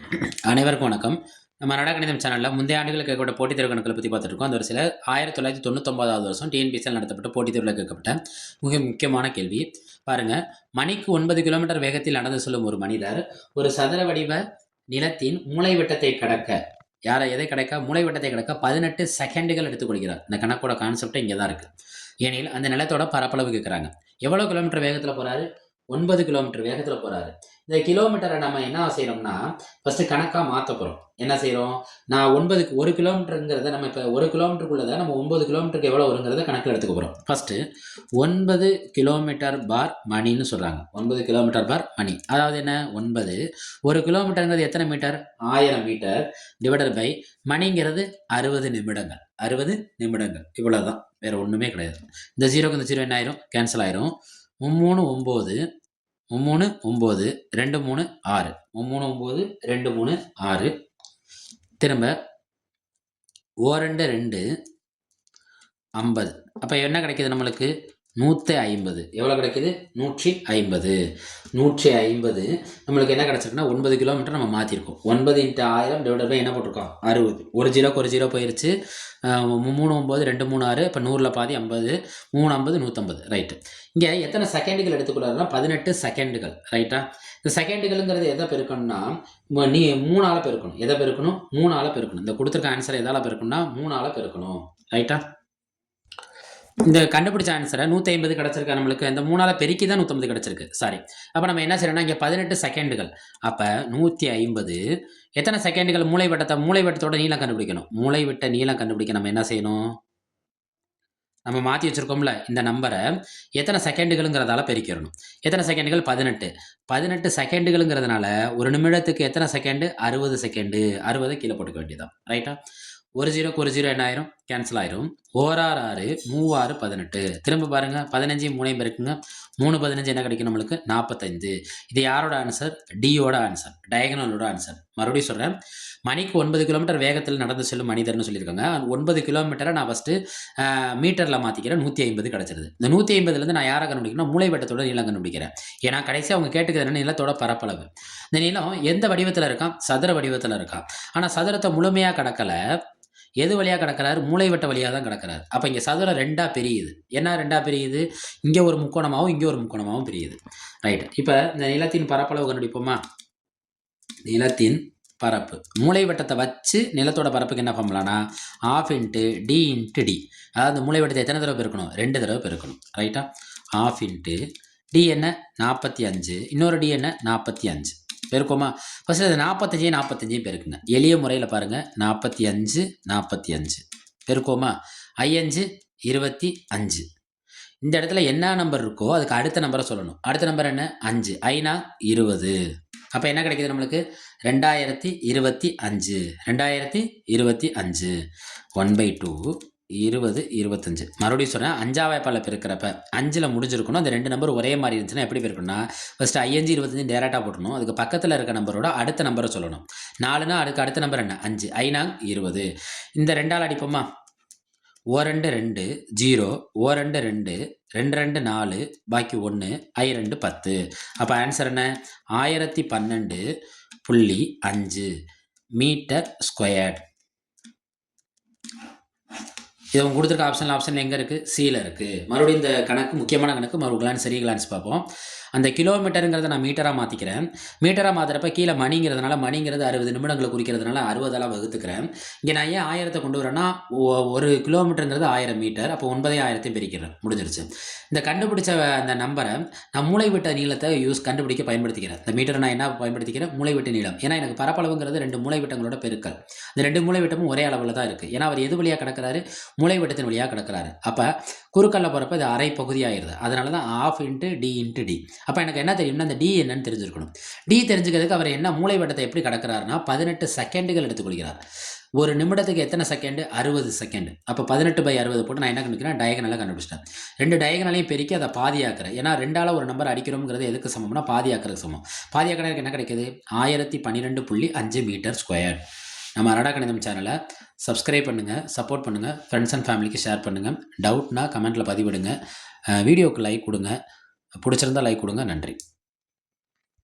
அனைவருக்கும் வணக்கம். நம்ம நடகணிதம் சேனல்ல முந்தைய ஆண்டுகளில் கேட்கப்பட்ட போட்டித் தேர்வு கணக்குகளை பத்தி பார்த்துட்டு இருக்கோம். அந்த வரிசையில 1999வது வருஷம் டிஎன்பிஎஸ்சியில் நடத்தப்பட்ட போட்டித் தேர்வுல கேட்கப்பட்ட மிக முக்கியமான கேள்வி. பாருங்க, மணிக்கு 9 கிலோமீட்டர் வேகத்தில் நடந்து செல்லும் ஒரு மனிதர் ஒரு சதுர வடிவ நிலத்தின் மூலைவிட்டத்தை கடக்க எதை கடக்க? மூலைவிட்டத்தை கடக்க 18 செகண்டுகள் எடுத்துக்கொள்கிறார். இந்த கணக்கோட கான்செப்ட் இங்கே தான் இருக்கு. ஏனில் அந்த நிலத்தோட பரப்பளவு கேட்குறாங்க. எவ்வளவு கிலோமீட்டர் வேகத்தில் போறாரு? 9 கிலோமீட்டர் வேகத்தில் போறாரு. இந்த கிலோமீட்டரை நம்ம என்ன செய்யறோம்னா, ஃபர்ஸ்ட் கணக்கா மாற்ற போறோம். என்ன செய்யறோம்? நான் 1 கிலோமீட்டருங்கிறத நம்ம இப்போ 1 கிலோமீட்டருக்குள்ளதை நம்ம 9 கிலோமீட்டருக்கு எவ்வளோ வருங்கிறத கணக்கில் எடுத்துக்க போகிறோம். ஃபர்ஸ்ட் 9 கிலோமீட்டர் பார் மணின்னு சொல்றாங்க. 9 கிலோமீட்டர் பார் மணி, அதாவது என்ன? 9 1 கிலோமீட்டருங்கிறது எத்தனை மீட்டர்? 1000 மீட்டர் டிவைடட் பை மணிங்கிறது 60 நிமிடங்கள். 60 நிமிடங்கள் இவ்வளவுதான், வேற ஒண்ணுமே கிடையாது. இந்த ஜீரோக்கு இந்த ஜீரோ என்ன ஆயிரும்? கேன்சல் ஆயிரும். 3 9 3 9 2 3 6 3 9 2 3 6 திரும்ப 2 2 50. அப்போ என்ன கிடைக்குது நம்மளுக்கு? 150. எவ்வளோ கிடைக்குது? 150. 150 நம்மளுக்கு என்ன கிடச்சிருக்குன்னா 9 கிலோமீட்டர் நம்ம மாற்றிருக்கோம். 9 × 1000 டிவைடட் பை என்ன போட்டிருக்கோம்? 60. ஒரு ஜீரோக்கு ஒரு ஜீரோ போயிருச்சு. 3 9 2 3 6. இப்போ 100ல் பாதி 50. 3 50 150. ரைட்டு. இங்கே எத்தனை செகண்டுகள் எடுத்துக்கூடாதுன்னா 18 செகண்டுகள். ரைட்டா? இந்த செகண்டுகள்ங்கிறது எதை பெருக்கணும்னா நீ 3ஆல் பெருக்கணும். எதை பெருக்கணும்? 3ஆல் பெருக்கணும். இந்த கொடுத்துருக்க ஆன்சரை எதால் பெருக்கணும்னா 3ஆல் பெருக்கணும். ரைட்டா? இந்த கண்டுபிடிச்ச ஆன்சரை 150 கிடச்சிருக்கு நம்மளுக்கு. இந்த 3ஆல் பெருக்கி தான் 150 கிடச்சிருக்கு. சாரி. அப்போ நம்ம என்ன செய்யறோம்னா இங்கே 18 செகண்டுகள். அப்போ 150 எத்தனை செகண்டுகள்? மூளைவட்டத்தோட நீளம் கண்டுபிடிக்கணும். மூளைவிட்ட நீளம் கண்டுபிடிக்க நம்ம என்ன செய்யணும்? நம்ம மாற்றி வச்சுருக்கோம்ல இந்த நம்பரை எத்தனை செகண்டுகளுங்கிறதால பெருக்கிடணும். எத்தனை செகண்டுகள்? 18 செகண்டுகளுங்கிறதுனால ஒரு நிமிடத்துக்கு எத்தனை செகண்டு? 60 செகண்டு. 60 கீழே போட்டுக்க வேண்டியதான். ரைட்டா? ஒரு ஜீரோக்கு ஒரு ஜீரோ என்ன ஆயிரும்? கேன்சல் ஆயிரும். 1 6 3 6 18. திரும்ப பாருங்க, 15 3 பெருக்குங்க. 3 15 என்ன கிடைக்கும் நம்மளுக்கு? 45. இது யாரோட ஆன்சர்? டியோட ஆன்சர், டயகனலோட ஆன்சர். மறுபடியும் சொல்கிறேன், மணிக்கு 9 கிலோமீட்டர் வேகத்தில் நடந்து செல்லும் மனிதர்னு சொல்லியிருக்காங்க. 9 கிலோமீட்டரை நான் ஃபஸ்ட்டு மீட்டரில் மாற்றிக்கிறேன். 150 கிடச்சிருது. இந்த 150லேருந்து நான் யாரை கண்டுபிடிக்கணும்? மூளைவட்டத்தோட நீளம் கண்டுபிடிக்கிறேன். ஏன்னா கடைசி அவங்க கேட்டுக்கிறது நிலத்தோட பரப்பளவு. இந்த நிலம் எந்த வடிவத்தில் இருக்கான்? சதுர வடிவத்தில் இருக்கான். ஆனால் சதுரத்தை முழுமையாக கடக்கலை. எது வழியாக கிடக்கிறாரு? மூளைவட்ட வழியாக தான் கிடக்கிறாரு. அப்போ இங்கே சதுரம் 2ஆக பிரியுது. என்ன 2ஆக பிரியுது? இங்கே ஒரு முக்கோணமாகவும் இங்கே ஒரு முக்கோணமாகவும் பிரியுது. ரைட். இப்போ இந்த நிலத்தின் பரப்பளவு கண்டுபிடிப்போமா? நிலத்தின் பரப்பு மூளைவட்டத்தை வச்சு நிலத்தோட பரப்புக்கு என்ன பண்ணலாம்னா ½ × d × d. அதாவது மூளைவட்டத்தை எத்தனை தடவை பெருக்கணும்? 2 தடவை பெருக்கணும். ரைட்டா? ½ × d என்ன? 45. இன்னொரு d என்ன? 45. பெருக்கோமா? ஃபர்ஸ்ட் அது 45 45 பெருக்குங்க. எளிய முறையில் பாருங்கள். 45 45 பெருக்கோமா? 5 25. இந்த இடத்துல என்ன நம்பர் இருக்கோ அதுக்கு அடுத்த நம்பரை சொல்லணும். அடுத்த நம்பர் என்ன? 5. 5 20. அப்போ என்ன கிடைக்குது நம்மளுக்கு? 2025. 2025 1/2 20 25. மறுபடியும் சொன்னேன், 5ஆம் வாய்ப்பால் பெருக்கிறப்ப 5ல் முடிஞ்சிருக்கணும். அந்த 2 நம்பர் ஒரே மாதிரி இருந்துச்சுன்னா எப்படி பெருக்கணும்னா ஃபஸ்ட்டு 5 25 டேரெக்டாக போட்டணும். அதுக்கு பக்கத்தில் இருக்க நம்பரோட அடுத்த நம்பரை சொல்லணும். 4னா அதுக்கு அடுத்த நம்பர் என்ன? 5. 5 20. இந்த 2ஆல் அடிப்போமா? 2 2 0 2 2 2 2 4 பாக்கி 1 2 10. அப்போ ஆன்சர் என்ன? 1012.5 மீட்டர் ஸ்கொயர்ட். இது அவங்க கொடுத்துருக்க ஆப்ஷன் எங்கே இருக்குது? சியில் இருக்குது. மறுபடியும் இந்த கணக்கு முக்கியமான கணக்கு. மறுபடியும் சரி கிளான்ஸ் பார்ப்போம். அந்த கிலோமீட்டருங்கிறத நான் மீட்டராக மாற்றிக்கிறேன். மீட்டராக மாற்றுறப்ப கீழே மணிங்கிறதுனால மணிங்கிறது 60 நிமிடங்களை குறிக்கிறதுனால 60ஆல் வகுத்துக்கிறேன். இங்கே நான் ஏன் 1000 கொண்டு வரேன்னா 1 கிலோமீட்டருங்கிறது 1000 மீட்டர். அப்போ 9 1000 பிரிக்கிறேன். முடிஞ்சிருச்சு. இந்த கண்டுபிடிச்ச அந்த நம்பரை நான் மூளைவிட்ட நீளத்தை கண்டுபிடிக்க பயன்படுத்திக்கிறேன். இந்த மீட்டரை நான் என்ன பயன்படுத்திக்கிறேன்? மூளைவிட்ட நீளம். ஏன்னா எனக்கு பரப்பளவுங்கிறது 2 மூளைவிட்டங்களோட பெருக்கல். இந்த 2 மூளைவிட்டமும் ஒரே அளவில் தான் இருக்குது. ஏன்னா அவர் எது வழியாக கிடக்கிறாரு? மூளைவிட்டத்தின் வழியாக கிடக்கிறாரு. அப்போ குறுக்கல்ல போகிறப்ப இது அரை பகுதி ஆயிடுது. அதனால தான் ½ × d × d. அப்போ எனக்கு என்ன தெரியும்னா அந்த டி என்னன்னு தெரிஞ்சிருக்கணும். டி தெரிஞ்சுக்கிறதுக்கு அவர் என்ன மூளைவட்டத்தை எப்படி கடக்கிறாருன்னா 18 செகண்டுகள் எடுத்துக்கொள்கிறார். ஒரு நிமிடத்துக்கு எத்தனை செகண்டு? 60 செகண்டு. அப்போ 18/60 போட்டு நான் என்ன கண்டுபிடிக்கிறேன்? டயகனலாக கண்டுபிடிச்சிட்டேன். 2 டயகனலையும் பெருக்கி அதை பாதியாக்குறேன். ஏன்னா 2ஆல் ஒரு நம்பர் அடிக்கிறோங்கிறது எதுக்கு சமம்னா பாதியாக்குறதுக்கு சமம். பாதியாக்கிறதுக்கு என்ன கிடைக்குது? 1012.5 மீட்டர் ஸ்கொயர். நம்ம அரடா கணிதம் சேனலை சப்ஸ்கிரைப் பண்ணுங்கள், சப்போர்ட் பண்ணுங்கள், ஃப்ரெண்ட்ஸ் அண்ட் ஃபேமிலிக்கு ஷேர் பண்ணுங்கள். டவுட்னா கமெண்ட்டில் பதிவிடுங்க. வீடியோவுக்கு லைக் கொடுங்க. பிடிச்சிருந்தால் லைக் கொடுங்க. நன்றி.